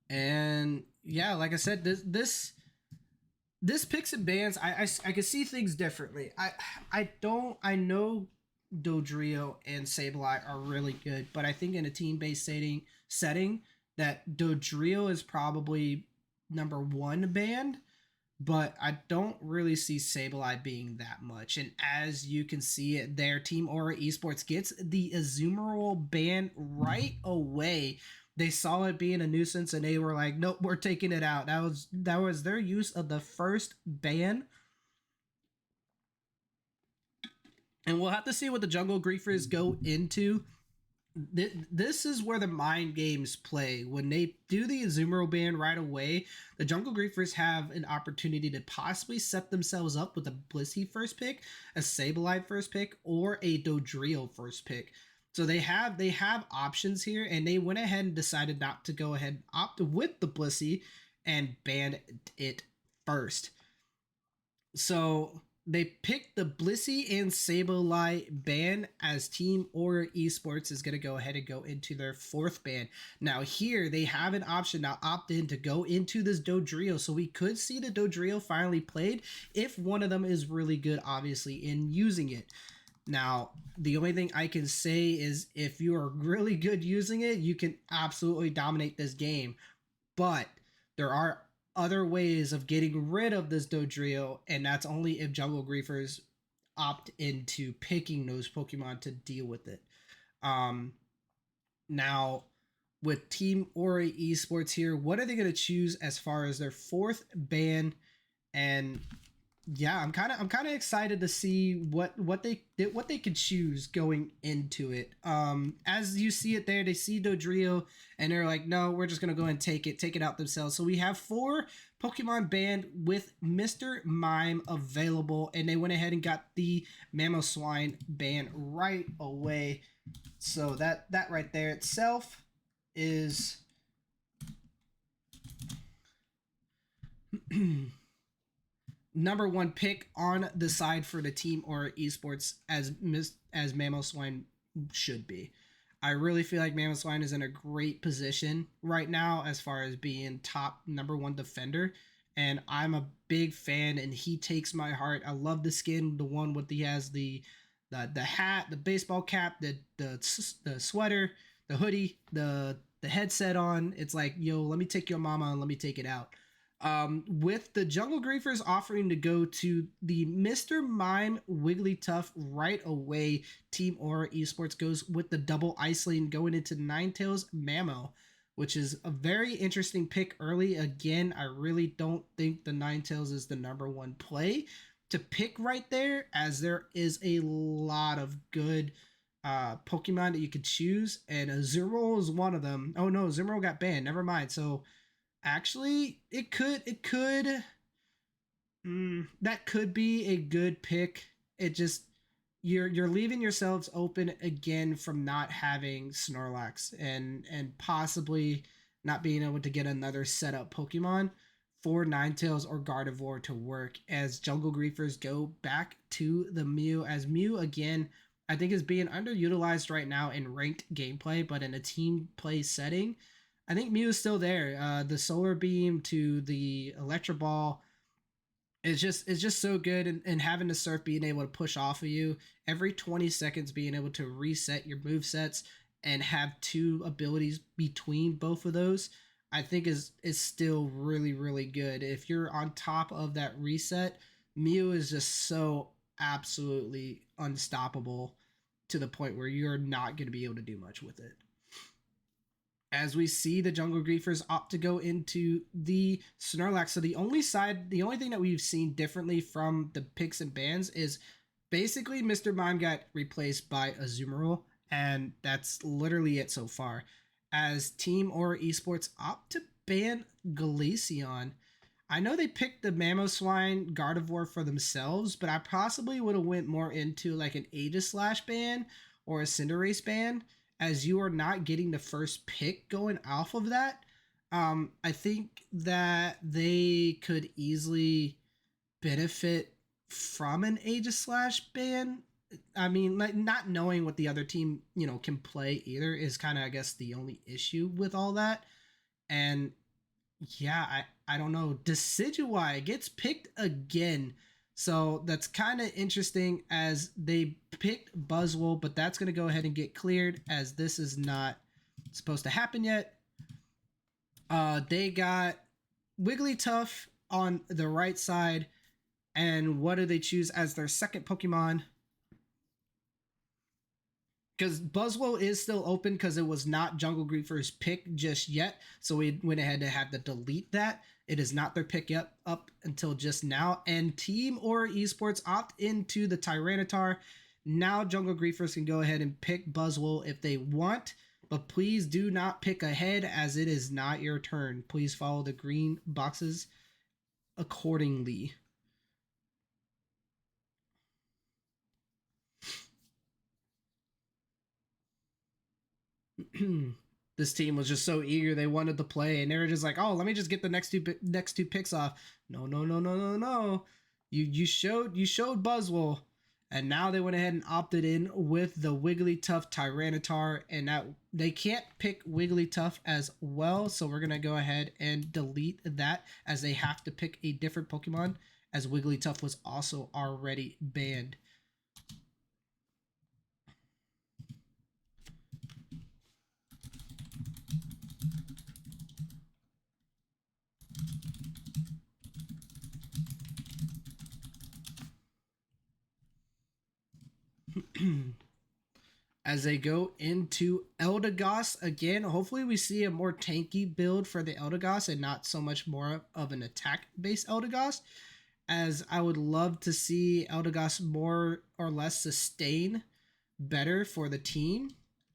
And yeah, like I said, this picks and bans, I can see things differently. I know Dodrio and Sableye are really good, but I think in a team based setting that Dodrio is probably number one band, but I don't really see Sableye being that much. And as you can see it, their Team Aura Esports gets the Azumarill ban right away. They saw it being a nuisance and they were like, nope, we're taking it out. That was their use of the first ban. And we'll have to see what the Jungle Griefers go into. This is where the mind games play. When they do the Azumarill ban right away, the Jungle Griefers have an opportunity to possibly set themselves up with a Blissey first pick, a Sableye first pick, or a Dodrio first pick. So they have options here, and they went ahead and decided not to go ahead and opt with the Blissey and ban it first. So they picked the Blissey and Sableye ban as Team Aura Esports is going to go ahead and go into their fourth ban. Now here they have an option now opt in to go into this Dodrio. So we could see the Dodrio finally played if one of them is really good, obviously, in using it. Now, the only thing I can say is if you are really good using it, you can absolutely dominate this game. But there are other ways of getting rid of this Dodrio, and that's only if Jungle Griefers opt into picking those Pokemon to deal with it. Um, Now, with Team Aura Esports here, what are they going to choose as far as their fourth ban? And yeah, I'm kind of excited to see what they could choose going into it. As you see it there, they see Dodrio and they're like, no, we're just gonna go and take it out themselves. So we have 4 Pokemon banned with Mr. Mime available, and they went ahead and got the Mamoswine ban right away. So that right there itself is number one pick on the side for the Team Aura Esports as Mamoswine should be. I really feel like Mamoswine is in a great position right now as far as being top number one defender. And I'm a big fan, and he takes my heart. I love the skin, the one with he has the hat, the baseball cap, the sweater, the hoodie, the headset on. It's like, yo, let me take your mama and let me take it out. With the Jungle Griefers offering to go to the Mr. Mime Wigglytuff right away, Team Aura Esports goes with the double Ice Lane going into Ninetales Mamo, which is a very interesting pick early. Again, I really don't think the Ninetales is the number one play to pick right there, as there is a lot of good Pokemon that you could choose, and Azumarill is one of them. Oh no, Azumarill got banned. Never mind. So actually, that could be a good pick. It just you're leaving yourselves open again from not having Snorlax and possibly not being able to get another setup Pokemon for Ninetales or Gardevoir to work, as Jungle Griefers go back to the Mew, as Mew again I think is being underutilized right now in ranked gameplay, but in a team play setting I think Mew is still there. The Solar Beam to the Electro Ball is just so good, and having the Surf being able to push off of you every 20 seconds, being able to reset your move sets and have 2 abilities between both of those, I think is still really really good. If you're on top of that reset, Mew is just so absolutely unstoppable to the point where you're not going to be able to do much with it. As we see the Jungle Griefers opt to go into the Snorlax. So the only thing that we've seen differently from the picks and bans is basically Mr. Mime got replaced by Azumarill, and that's literally it so far. As Team Aura Esports opt to ban Glaceon. I know they picked the Mamoswine Gardevoir for themselves, but I possibly would have went more into like an Aegislash ban or a Cinderace ban, as you are not getting the first pick going off of that. I think that they could easily benefit from an Aegislash ban. I mean, like, not knowing what the other team, can play either is kind of, I guess, the only issue with all that. And Yeah, I don't know. Decidueye gets picked again. So that's kind of interesting as they picked Buzzwole, but that's going to go ahead and get cleared as this is not supposed to happen yet. They got Wigglytuff on the right side. And what do they choose as their second Pokemon? Because Buzzwole is still open because it was not Jungle Griefer's pick just yet. So we went ahead and had to delete that. It is not their pick yet up until just now. And Team Aura Esports opt into the Tyranitar. Now Jungle Griefers can go ahead and pick Buzzwole if they want. But please do not pick ahead as it is not your turn. Please follow the green boxes accordingly. This team was just so eager they wanted to play and they were just like, oh, let me just get the next two picks off. No, no, no, no, no, no. You showed Buzzwole, and now they went ahead and opted in with the Wigglytuff Tyranitar, and that they can't pick Wigglytuff as well, so we're gonna go ahead and delete that as they have to pick a different Pokemon as Wigglytuff was also already banned. As they go into Eldegoss again. Hopefully, we see a more tanky build for the Eldegoss and not so much more of an attack based Eldegoss. As I would love to see Eldegoss more or less sustain better for the team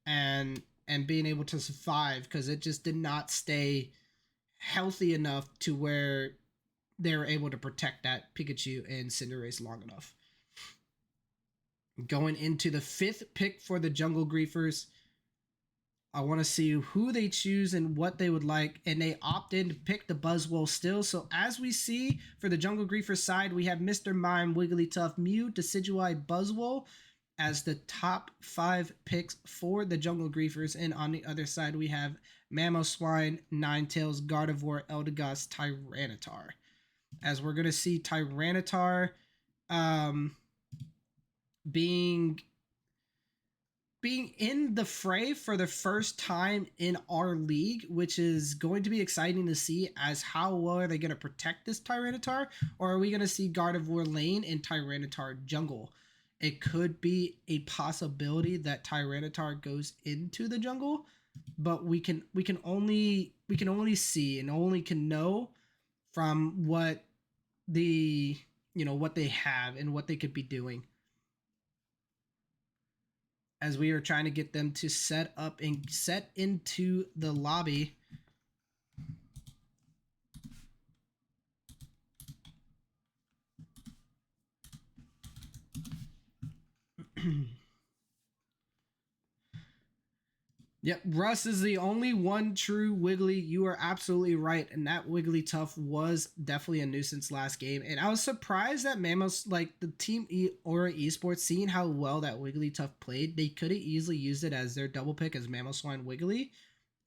and being able to survive because it just did not stay healthy enough to where they were able to protect that Pikachu and Cinderace long enough. Going into the fifth pick for the Jungle Griefers, I want to see who they choose and what they would like. And they opt in to pick the Buzzwole still. So as we see for the Jungle Griefer side, we have Mr. Mime, Wigglytuff, Mew, Decidueye, Buzzwole as the top 5 picks for the Jungle Griefers. And on the other side, we have Mamoswine, Ninetales, Gardevoir, Eldegoss, Tyranitar. As we're going to see Tyranitar um, being in the fray for the first time in our league, which is going to be exciting to see as how well are they going to protect this Tyranitar, or are we going to see Gardevoir lane and Tyranitar jungle? It could be a possibility that Tyranitar goes into the jungle, but we can only see and only can know from what the what they have and what they could be doing as we are trying to get them to set up and set into the lobby. Yep, Russ is the only one true Wiggly. You are absolutely right, and that Wigglytuff was definitely a nuisance last game. And I was surprised that Mamos, like the team Aura Esports, seeing how well that Wigglytuff played, they could have easily used it as their double pick as Mamoswine Wiggly,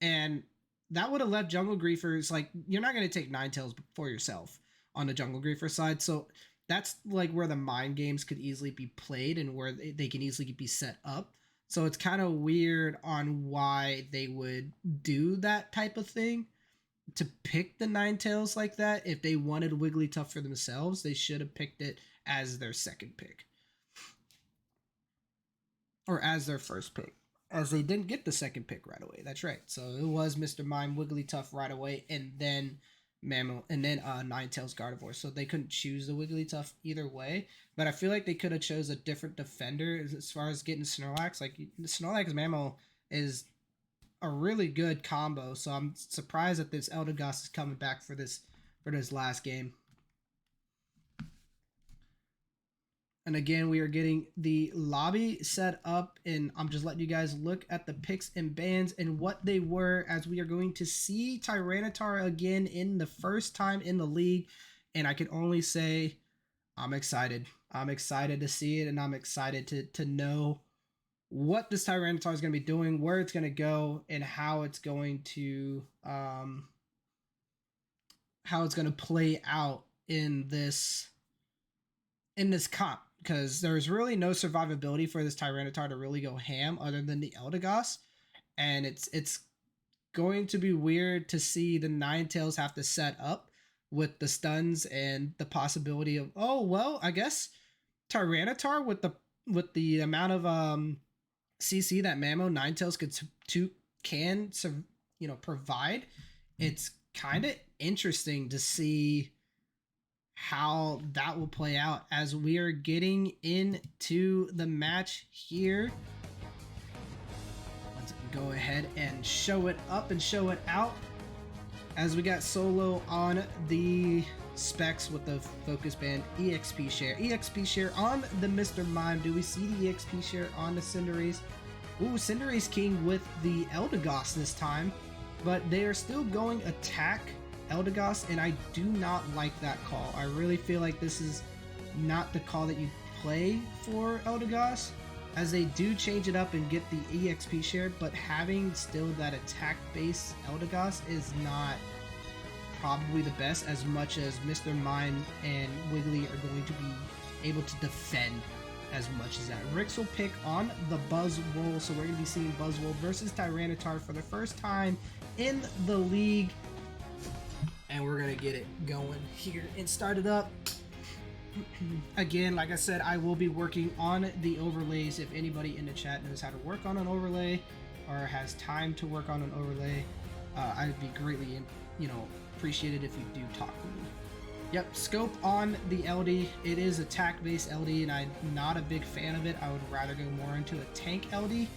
and that would have left Jungle Griefers like you're not going to take Ninetales for yourself on the Jungle Griefer side. So that's like where the mind games could easily be played and where they can easily be set up. So it's kind of weird on why they would do that type of thing to pick the Ninetales like that. If they wanted Wigglytuff for themselves, they should have picked it as their second pick or as their first pick, as they didn't get the second pick right away. That's right. So it was Mr. Mime Wigglytuff right away, and then Mammal, and then Ninetales Gardevoir. So they couldn't choose the Wigglytuff either way. But I feel like they could have chose a different defender as far as getting Snorlax. Like Snorlax Mammal is a really good combo. So I'm surprised that this Eldegoss is coming back for this last game. And again, we are getting the lobby set up, and I'm just letting you guys look at the picks and bans and what they were as we are going to see Tyranitar again in the first time in the league. And I can only say I'm excited. I'm excited to see it, and I'm excited to know what this Tyranitar is going to be doing, where it's going to go, and how it's going to how it's going to play out in this comp, because there's really no survivability for this Tyranitar to really go ham other than the Eldegoss, and it's going to be weird to see the Ninetales have to set up with the stuns and the possibility of, oh well, I guess Tyranitar with the amount of CC that Mamo Ninetales can provide. It's kind of interesting to see how that will play out as we are getting into the match here. Let's go ahead and show it up and show it out as we got Solo on the specs with the focus band, exp share on the Mr. Mime. Do we see the exp share on the Cinderace? Ooh, Cinderace King with the Eldegoss this time, but they are still going attack Eldegoss, and I do not like that call. I really feel like this is not the call that you play for Eldegoss, as they do change it up and get the EXP share, but having still that attack base Eldegoss is not probably the best, as much as Mr. Mime and Wiggly are going to be able to defend as much as that. Rix will pick on the Buzzwole, so we're going to be seeing Buzzwole versus Tyranitar for the first time in the league. And we're going to get it going here and start it up. Again, like I said, I will be working on the overlays. If anybody in the chat knows how to work on an overlay or has time to work on an overlay, I'd be greatly, appreciated if you do talk to me. Yep, scope on the LD. It is attack-based LD, and I'm not a big fan of it. I would rather go more into a tank LD,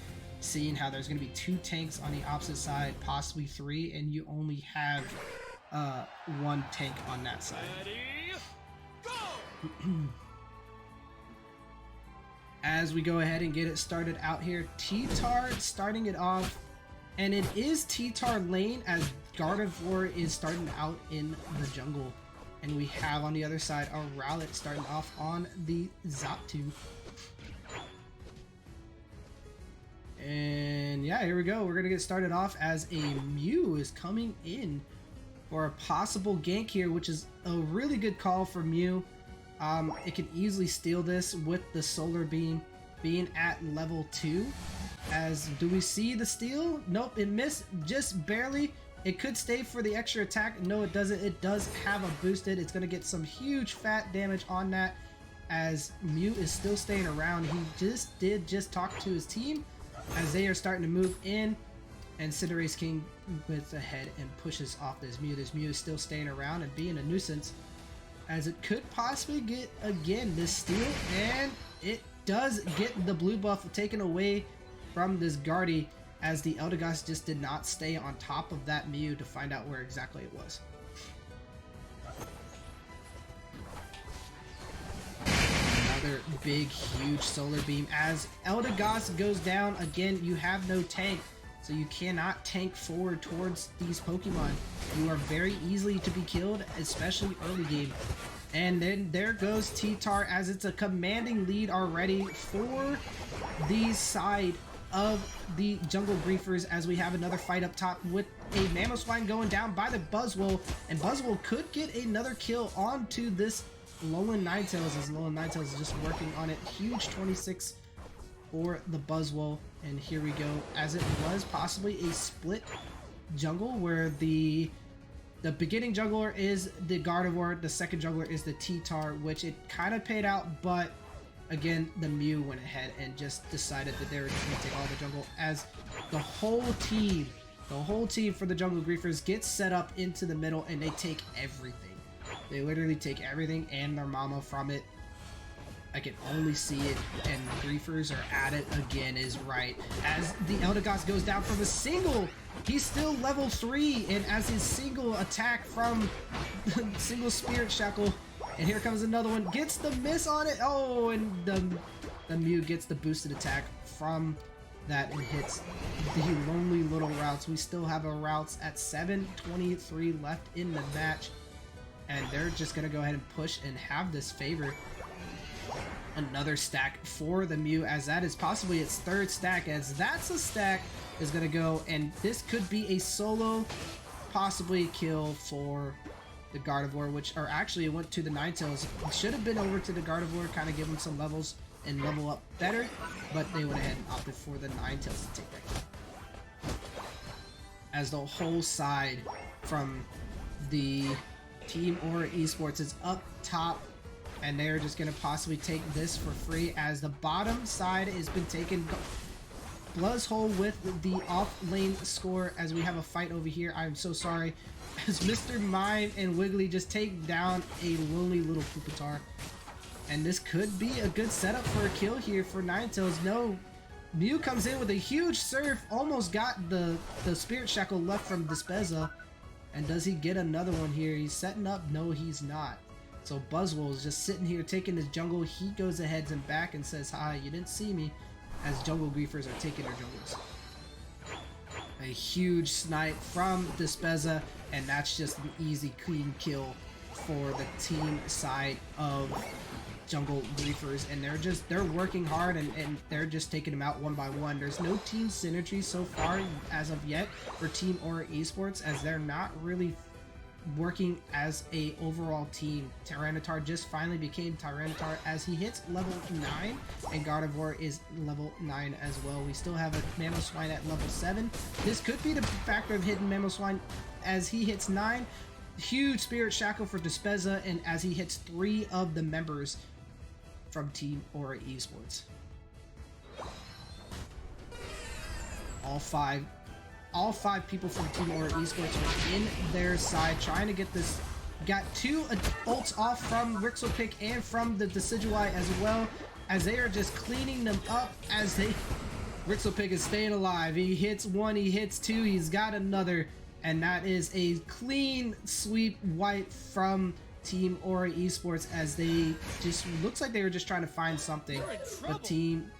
seeing how there's going to be 2 tanks on the opposite side, possibly 3, and you only have 1 tank on that side. As we go ahead and get it started out here, T-Tar starting it off, and it is T-Tar lane as Gardevoir is starting out in the jungle. And we have on the other side a Rowlet starting off on the Zapdos. And yeah, here we go. We're going to get started off as a Mew is coming in for a possible gank here, which is a really good call for Mew. It can easily steal this with the Solar Beam being at level 2. As do we see the steal? Nope, it missed just barely. It could stay for the extra attack. No, it doesn't. It does have a boosted. It's going to get some huge fat damage on that, as Mew is still staying around. He did talk to his team as they are starting to move in, and Cinderace King with ahead and pushes off this Mew. This Mew is still staying around and being a nuisance, as it could possibly get, again, this steal, and it does get the blue buff taken away from this Guardy, as the Eldegoss just did not stay on top of that Mew to find out where exactly it was. Another big, huge Solar Beam as Eldegoss goes down. Again, you have no tank, so you cannot tank forward towards these Pokemon. You are very easily to be killed, especially early game. And then there goes T-Tar, as it's a commanding lead already for the side of the Jungle Griefers, as we have another fight up top with a Mamoswine going down by the Buzzwole, and Buzzwole could get another kill onto this Alolan Ninetales, as Alolan Ninetales is just working on it. Huge 26 for the Buzzwole, and here we go, as it was possibly a split jungle where the beginning jungler is the Gardevoir, the second jungler is the T-Tar, which it kind of paid out, but again, the Mew went ahead and just decided that they were just going to take all the jungle, as the whole team for the Jungle Griefers gets set up into the middle, and they take everything. They literally take everything and their mama from it. I can only see it, and Griefers are at it again is right. As the Eldegoss goes down from a single, he's still level 3, and as his single attack from single Spirit Shackle, and here comes another one, gets the miss on it. Oh, and the Mew gets the boosted attack from that and hits the lonely little Routes. We still have a Routes at 7:23 left in the match, and they're just going to go ahead and push and have this favor. Another stack for the Mew, as that is possibly its 3rd stack, as that's a stack is going to go, and this could be a solo, possibly kill for the Gardevoir, which, or actually it went to the Ninetales. It should have been over to the Gardevoir, kind of give him some levels and level up better, but they went ahead and opted for the Ninetales to take that kill. As the whole side from the Team Aura Esports is up top, and they're just going to possibly take this for free, as the bottom side has been taken. Buzzhole with the off lane score, as we have a fight over here. I'm so sorry. As Mr. Mime and Wiggly just take down a lonely little Pupitar. And this could be a good setup for a kill here for Ninetales. No, Mew comes in with a huge surf, almost got the Spirit Shackle left from Despeza. And does he get another one here? He's setting up. No, he's not. So Buzzwole is just sitting here taking his jungle. He goes ahead and back and says, hi, you didn't see me, as jungle griefers are taking their jungles. A huge snipe from Despeza, and that's just an easy, clean kill for the team side of jungle griefers, and they're working hard, and they're just taking them out one by one. There's no team synergy so far as of yet for Team Aura Esports, as they're not really working as a overall team. Tyranitar just finally became Tyranitar as he hits level 9, and Gardevoir is level 9 as well. We still have a Mamoswine at level 7. This could be the factor of hitting Mamoswine as he hits 9. Huge Spirit Shackle for Despeza, and as he hits 3 of the members from Team Aura Esports. All five people from Team Aura Esports are in their side trying to get this. Got 2 ults off from Rixelpick and from the Decidueye as well, as they are just cleaning them up as they... Rixelpick is staying alive. He hits 1, he hits 2, he's got another, and that is a clean sweep wipe from Team Aura Esports, as they just... looks like they were just trying to find something. But Team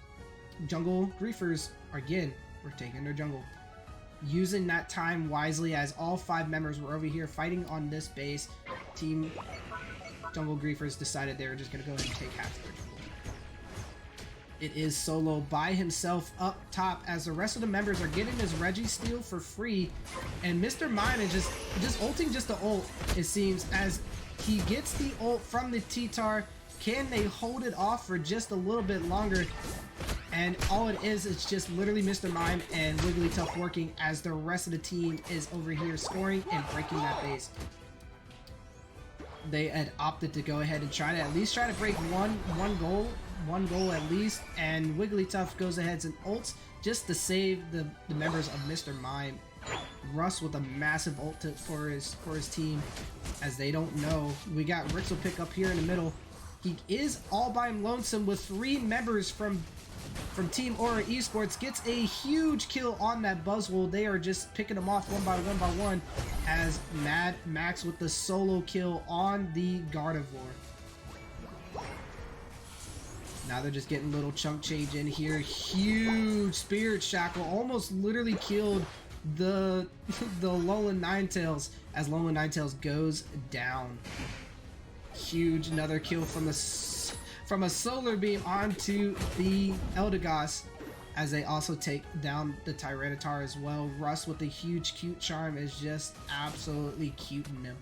Jungle Griefers, again, we're taking their jungle. Using that time wisely, as all 5 members were over here fighting on this base. Team Jungle Griefers decided they were just going to go ahead and take half of their jungle. It is Solo by himself up top, as the rest of the members are getting his Registeel for free, and Mr. Mime is just ulting just the ult, it seems, as he gets the ult from the T-Tar. Can they hold it off for just a little bit longer? And all it is, it's just literally Mr. Mime and Wigglytuff working, as the rest of the team is over here scoring and breaking that base. They had opted to go ahead and try to break one goal at least, and Wigglytuff goes ahead and ults just to save the members of Mr. Mime. Russ with a massive ult for his team, as they don't know. We got Rixelpick up here in the middle. He is all by him lonesome with 3 members from Team Aura Esports. Gets a huge kill on that Buzzwole. They are just picking them off one by one, as Mad Max with the solo kill on the Gardevoir. Now they're just getting a little chunk change in here. Huge Spirit Shackle, almost literally killed the Alolan Ninetales, as Alolan Ninetales goes down. Huge, another kill from a Solar Beam onto the Eldegoss, as they also take down the Tyranitar as well. Russ with the huge cute charm is just absolutely cuting him,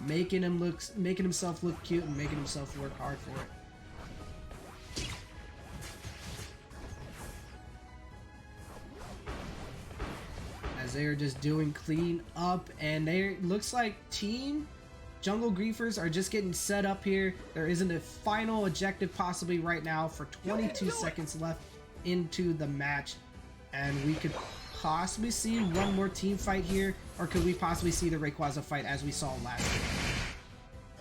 making himself look cute and making himself work hard for it. As they are just doing clean up, and looks like Team Jungle Griefers are just getting set up here. There isn't a final objective possibly right now for 22 seconds left into the match, and we could possibly see one more team fight here, or could we possibly see the Rayquaza fight as we saw last game?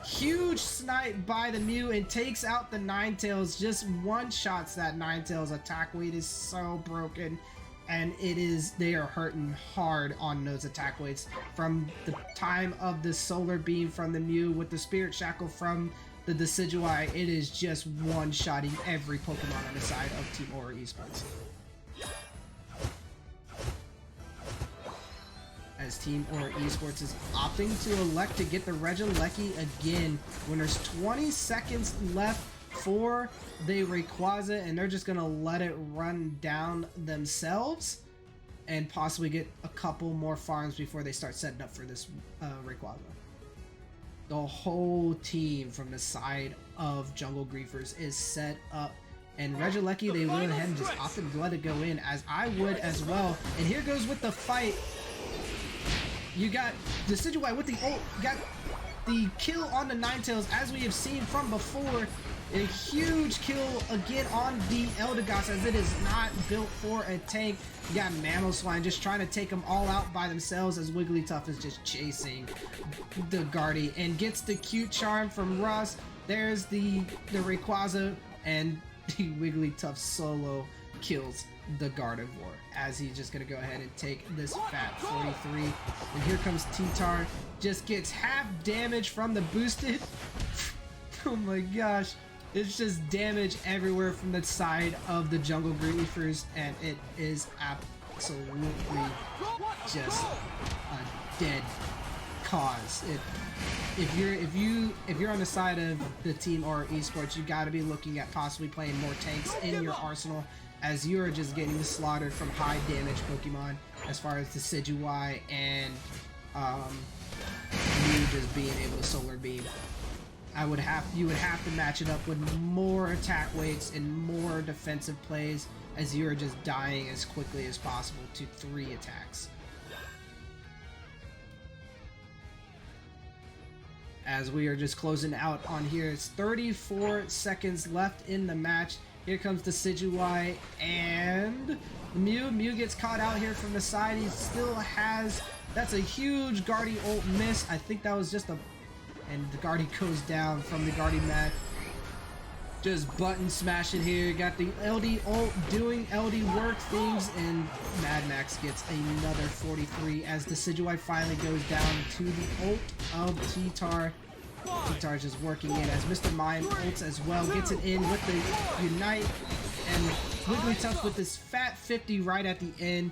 Huge snipe by the Mew and takes out the Ninetales. Just one-shots that Ninetales. Attack weight is so broken, and they are hurting hard on those attack weights from the time of the Solar Beam from the Mew with the Spirit Shackle from the Decidueye. It is just one-shotting every Pokemon on the side of Team Aura Esports. As Team Aura Esports is opting to elect to get the Regieleki again when there's 20 seconds left for the Rayquaza, and they're just gonna let it run down themselves and possibly get a couple more farms before they start setting up for this Rayquaza. The whole team from the side of Jungle Griefers is set up. And Regieleki, they went ahead and just opted to let it go in, as I would as well. And here goes with the fight. You got the Decidueye with the ult, got the kill on the Ninetales, as we have seen from before. A huge kill again on the Eldegoss, as it is not built for a tank. You got Mamoswine just trying to take them all out by themselves, as Wigglytuff is just chasing the Guardy and gets the cute charm from Russ. There's the Rayquaza, and the Wigglytuff solo kills the Gardevoir, as he's just gonna go ahead and take this fat 43. And here comes T-Tar, just gets half damage from the boosted. Oh my gosh, it's just damage everywhere from the side of the Jungle Griefers, and it is absolutely just a dead cause. If you're on the side of the team or esports, you got to be looking at possibly playing more tanks in your arsenal, as you are just getting slaughtered from high damage Pokemon, as far as the Decidueye and you just being able to Solar Beam. You would have to match it up with more attack weights and more defensive plays, as you are just dying as quickly as possible to 3 attacks. As we are just closing out on here, it's 34 seconds left in the match. Here comes the Decidueye and Mew. Mew gets caught out here from the side. He still has, that's a huge Guardy ult miss. I think that was just a, and the Guardy goes down from the Guardy mat. Just button smashing here. Got the LD ult doing LD work things, and Mad Max gets another 43 as the Decidueye finally goes down to the ult of T-Tar. T-Tar just working in as Mr. Mime ults as well, gets it in with the Unite, and Wigglytuff with this fat 50 right at the end.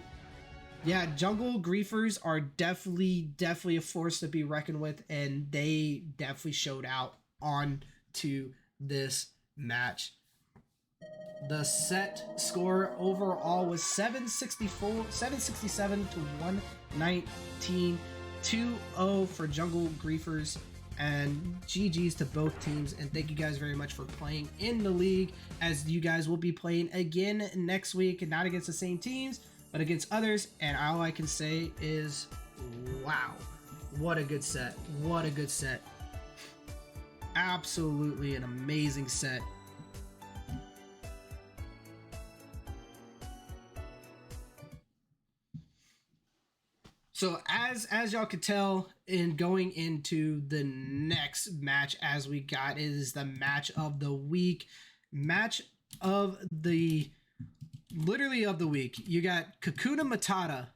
Yeah, Jungle Griefers are definitely a force to be reckoned with, and they definitely showed out on to this match. The set score overall was 767 to 119, 2-0 for Jungle Griefers, and GG's to both teams. And thank you guys very much for playing in the league, as you guys will be playing again next week, and not against the same teams but against others. And all I can say is, wow, what a good set, what a good set. Absolutely an amazing set. So as y'all could tell, in going into the next match, as we got, is the match of the week. Match of the, literally of the week. You got Kakuna Matata